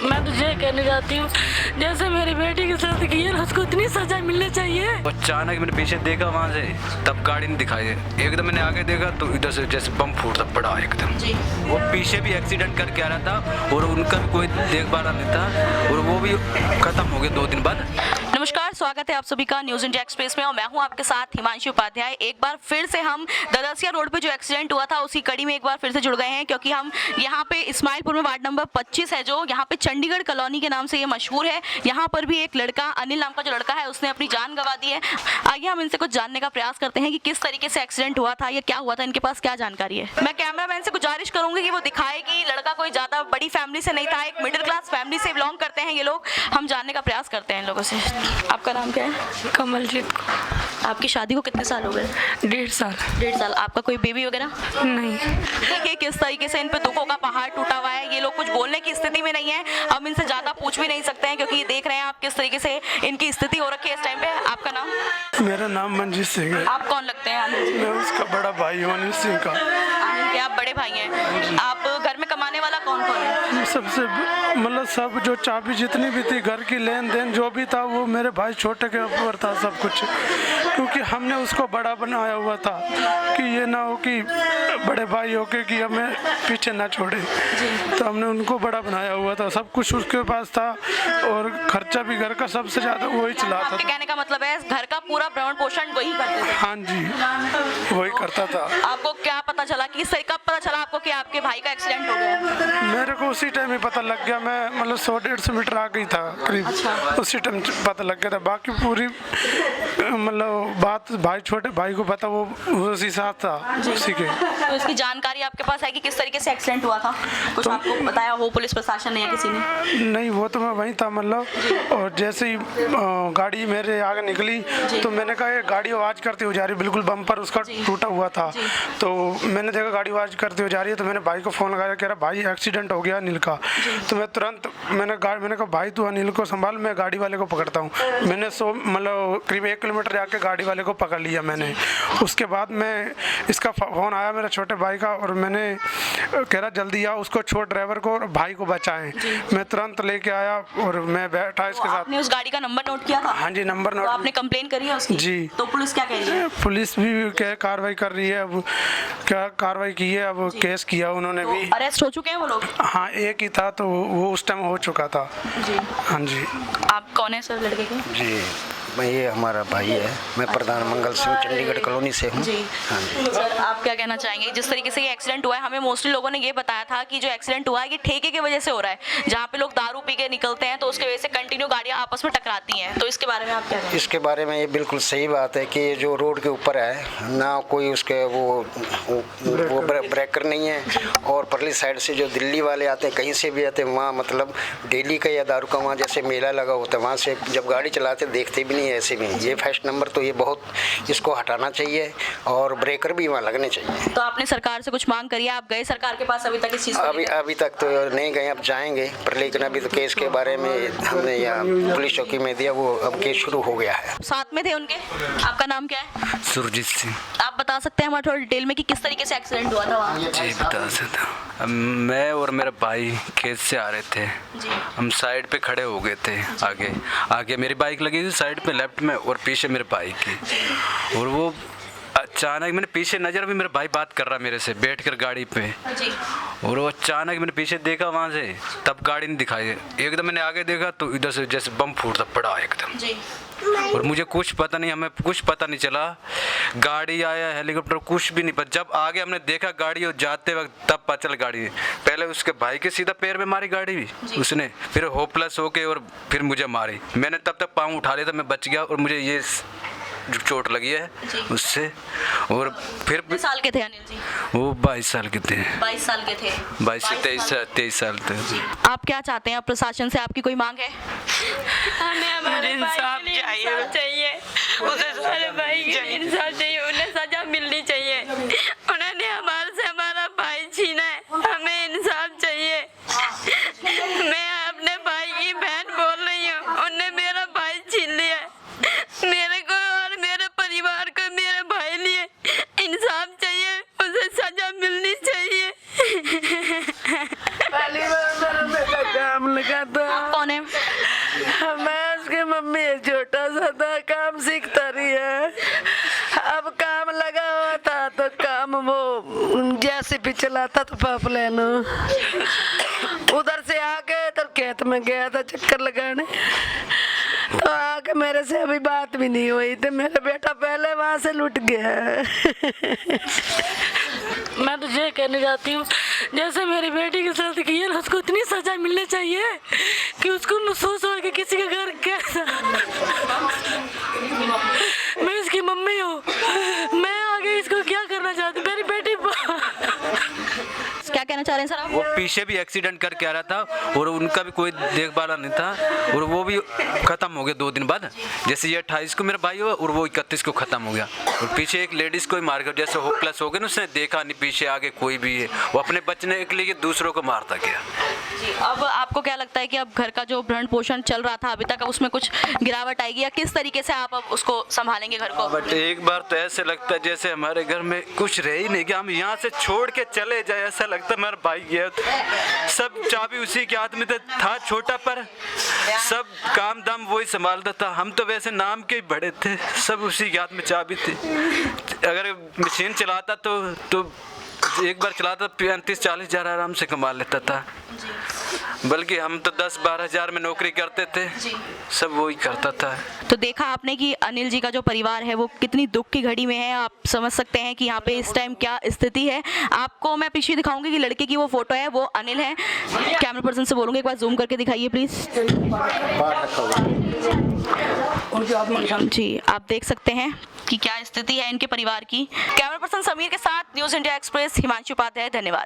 मैं तो ये कहने जाती हूँ, जैसे मेरी बेटी के साथ की है उसको इतनी सजा मिलनी चाहिए। अचानक मैंने पीछे देखा वहाँ से, तब गाड़ी नहीं दिखाई। एकदम मैंने आगे देखा तो इधर से जैसे बम फूटता पड़ा एकदम। वो पीछे भी एक्सीडेंट करके आ रहा था और उनका भी कोई देखभाल नहीं था और वो भी खत्म हो गए 2 दिन बाद। नमस्कार, स्वागत है आप सभी का न्यूज इंडिया एक्सप्रेस में और मैं हूं आपके साथ हिमांशु उपाध्याय। एक बार फिर से हम ददसिया रोड पे जो एक्सीडेंट हुआ था उसी कड़ी में एक बार फिर से जुड़ गए हैं, क्योंकि हम यहां पे इस्माइलपुर में वार्ड नंबर 25 है जो यहां पे चंडीगढ़ कॉलोनी के नाम से ये मशहूर है। यहां पर भी एक लड़का, अनिल नाम का जो लड़का है, उसने अपनी जान गंवा दी है। आइए हम इनसे कुछ जानने का प्रयास करते हैं कि किस तरीके से एक्सीडेंट हुआ था, या क्या हुआ था, इनके पास क्या जानकारी है। मैं कैमरामैन से गुजारिश करूंगी कि वो दिखाए कि लड़का कोई ज्यादा बड़ी फैमिली से नहीं था, एक मिडिल क्लास फैमिली से बिलोंग करते हैं ये लोग। हम जानने का प्रयास करते हैं इन लोगों से। आपका नाम क्या है? कमलजीत। आपकी शादी को कितने साल हो गए? 1.5 साल। 1.5 साल। आपका कोई बेबी वगैरह? नहीं। देखिए किस तरीके से इन पे दुखों का पहाड़ टूटा हुआ है। ये लोग कुछ बोलने की स्थिति में नहीं है, हम इनसे ज्यादा पूछ भी नहीं सकते हैं, क्योंकि देख रहे हैं आप किस तरीके से इनकी स्थिति हो रखी है इस टाइम पे। आपका नाम? मेरा नाम मंजीत सिंह है। आप कौन लगते हैं? मैं उसका बड़ा भाई हूँ, अनिल सिंह का। आनंद के आप बड़े भाई हैं। आप घर में कमाने वाला कौन कौन है? सबसे मतलब सब जो चाबी जितनी भी थी, घर की लेन देन जो भी था, वो मेरे भाई छोटे के ऊपर था सब कुछ, क्योंकि हमने उसको बड़ा बनाया हुआ था कि ये ना हो कि बड़े भाई होके कि हमें पीछे ना छोड़े, तो हमने उनको बड़ा बनाया हुआ था। सब कुछ उसके पास था और खर्चा भी घर का सबसे ज्यादा वही चलाता आपके था। कहने का मतलब है घर का पूरा भरण पोषण वही करते थे? हाँ जी, वही करता था। आपको क्या पता चला कि कब पता चला आपको कि आपके भाई का एक्सीडेंट हो गया? मेरे को उसी टाइम ही पता लग गया। मैं मतलब 100-150 मीटर आ गई था करीब। उसी टाइम पता लग गया था। बाकी पूरी मतलब बात भाई, छोटे भाई को पता, वो उसी साथ था उसी के। तो इसकी जानकारी आपके पास है कि किस तरीके से एक्सीडेंट हुआ था? कुछ आपको बताया हो पुलिस प्रशासन ने या किसी ने? नहीं, वो तो मैं वहीं था मतलब, और जैसे ही गाड़ी मेरे आगे निकली तो मैंने कहा ये गाड़ी आवाज करती हुई जा रही, बिल्कुल बम्पर उसका टूटा हुआ था। तो मैंने देखा गाड़ी आवाज करती हुई जा रही है, तो मैंने भाई को फोन लगाया, कह रहा भाई एक्सीडेंट हो गया अनिल का। तो मैं तुरंत मैंने कहा भाई तू अनिल को संभाल, मैं गाड़ी वाले को पकड़ता हूँ। मैंने मतलब करीब 1 किलोमीटर जाके गाड़ी वाले को पकड़ लिया मैंने। उसके बाद मैं इसका फोन आया मेरे छोटे भाई का, और मैंने कह रहा जल्दी आओ, उसको छोड़, ड्राइवर को और भाई को बचाएं। मैं तुरंत लेके आया और मैं बैठा इसके साथ। आपने उस गाड़ी का नंबर नोट किया था? हाँ जी, नंबर नोट। तो आपने कंप्लेन करी है उसकी? जी। तो पुलिस क्या कह रही है? पुलिस भी क्या कार्रवाई कर रही है, अब क्या कार्रवाई की है, अब केस किया उन्होंने भी। अरेस्ट हो चुके हैं वो लोग? हाँ, एक ही था, तो वो उस टाइम हो चुका था। जी। हाँ जी। आप कौन है सर लड़के के? जी, मैं ये हमारा भाई है। मैं प्रधान मंगल सिंह चंडीगढ़ कॉलोनी से हूँ। जी। हाँ जी। सर आप क्या कहना चाहेंगे? जिस तरीके से ये एक्सीडेंट हुआ है, हमें मोस्टली लोगों ने ये बताया था कि जो एक्सीडेंट हुआ है ये ठेके की वजह से हो रहा है, जहाँ पे लोग दारू पी के निकलते हैं तो उसकी वजह से कंटिन्यू गाड़ियाँ आपस में टकराती हैं। तो इसके बारे में आप क्या कहेंगे? इसके बारे में ये बिल्कुल सही बात है कि ये जो रोड के ऊपर है ना, कोई उसके वो ब्रेकर नहीं है, और परली साइड से जो दिल्ली वाले आते हैं, कहीं से भी आते हैं, वहाँ मतलब डेली का या दारू का वहाँ जैसे मेला लगा होता है, वहाँ से जब गाड़ी चलाते देखते भी नहीं है ऐसे में। ये फर्स्ट नंबर तो ये बहुत इसको हटाना चाहिए, और ब्रेकर भी वहाँ लगने चाहिए। तो आपने सरकार से कुछ मांग करी है? आप गए सरकार के पास अभी तक इस चीज़ को? अभी तक तो नहीं गए, अब जाएंगे, पर लेकिन अभी तो केस के बारे में हमने यहाँ पुलिस चौकी में दिया, वो अब केस शुरू हो गया है। साथ में थे उनके? आपका नाम क्या है? सुरजीत सिंह। आप बता सकते हैं हमारे थोड़ा डिटेल में कि किस तरीके से एक्सीडेंट हुआ था वहाँ? जी बता सकता। मैं और मेरा भाई खेत से आ रहे थे। हम साइड पे खड़े हो गए थे। आगे मेरी बाइक लगी थी साइड पे लेफ्ट में, और पीछे मेरे भाई की। और वो अचानक मैंने पीछे नज़र भी, मेरा भाई बात कर रहा मेरे से बैठ कर गाड़ी पे, और वो अचानक मैंने पीछे देखा वहाँ से, तब गाड़ी नहीं दिखाई। एकदम मैंने आगे देखा तो इधर से जैसे बम फूटता पड़ा एकदम। और मुझे कुछ पता नहीं, हमें कुछ पता नहीं चला। गाड़ी आया, हेलीकॉप्टर, कुछ भी नहीं पता। जब आगे हमने देखा गाड़ी और जाते वक्त, तब पता चला गाड़ी पहले उसके भाई के सीधा पैर में मारी गाड़ी भी उसने, फिर होपलेस होके और फिर मुझे मारी। मैंने तब तक पाँव उठा लिया था, मैं बच गया, और मुझे ये जो चोट लगी है उससे। और फिर कितने साल के थे अनिल जी? वो 22 साल के थे। 22 साल के थे। 22 से 23 साल थे। आप क्या चाहते हैं? आप प्रशासन से आपकी कोई मांग है? हमें हमारे इंसाफ चाहिए, उसे हमारे भाई के इंसाफ चाहिए, उन्हें सजा मिलनी चाहिए। उन्होंने हमारे से हमारा भाई छीना है, हमें इंसाफ चाहिए। मैं अपने भाई की बहन बोल रही हूँ, उन्होंने मेरा भाई छीन लिया। मेरे को और मेरे परिवार को मेरे भाई लिए इंसाफ चाहिए, उसे सजा मिलनी चाहिए। पहली बार मेरा बेटा काम लगा लगा था। आप कौन है? मैं उसकी मम्मी है, छोटा सा था, काम सीखता रही है। अब काम लगा हुआ था तो काम वो जैसे भी चलाता तो पाइपलाइन उधर से आके तो खेत में गया था चक्कर लगाने, तो आके मेरे से अभी बात भी नहीं हुई, तो मेरा बेटा पहले वहां से लुट गया। मैं तो ये कहने जाती हूँ, जैसे मेरी बेटी के साथ किया ना, उसको इतनी सजा मिलनी चाहिए कि उसको महसूस हो कि किसी का घर कैसा। मैं इसकी मम्मी हूँ, मैं आगे इसको क्या करना चाहती हूँ, मेरी बेटी। क्या कहना चाह रहे हैं सर आप? वो पीछे भी एक्सीडेंट करके आ रहा था और उनका भी कोई देखभाल नहीं था और वो भी ख़त्म हो गया 2 दिन बाद। जैसे ये 28 को मेरा भाई हुआ और वो 31 को ख़त्म हो गया। और पीछे एक लेडीज़ को ही मार गया, जैसे होपलेस हो गया ना, उसने देखा नहीं पीछे आगे कोई भी है, वो अपने बचने के लिए दूसरों को मारता गया। अब आपको क्या लगता है कि अब घर का जो भरण पोषण चल रहा था अभी तक, अब उसमें कुछ गिरावट आएगी या किस तरीके से आप अब उसको संभालेंगे घर को? बट एक बार तो ऐसे लगता है जैसे हमारे घर में कुछ रह ही नहीं गया, हम यहाँ से छोड़ के चले जाए, ऐसा लगता है मेरा भाई गया। सब चाबी उसी के हाथ में था, छोटा पर सब काम दाम वही संभालता था। हम तो वैसे नाम के ही बड़े थे, सब उसी के हाथ में चाबी थी। अगर मशीन चलाता तो एक बार चलाता 35-40 हज़ार आराम से कमा लेता था, बल्कि हम तो 10-12 हज़ार में नौकरी करते थे, सब वही करता था। तो देखा आपने कि अनिल जी का जो परिवार है वो कितनी दुख की घड़ी में है। आप समझ सकते हैं कि यहाँ पे इस टाइम क्या स्थिति है। आपको मैं पीछे दिखाऊंगी कि लड़के की वो फोटो है, वो अनिल है। कैमरा पर्सन से बोलूँगी एक बार जूम करके दिखाइए प्लीज। जी आप देख सकते हैं कि क्या स्थिति है इनके परिवार की। कैमरा पर्सन समीर के साथ news India Express Himanshu Upadhyay, धन्यवाद।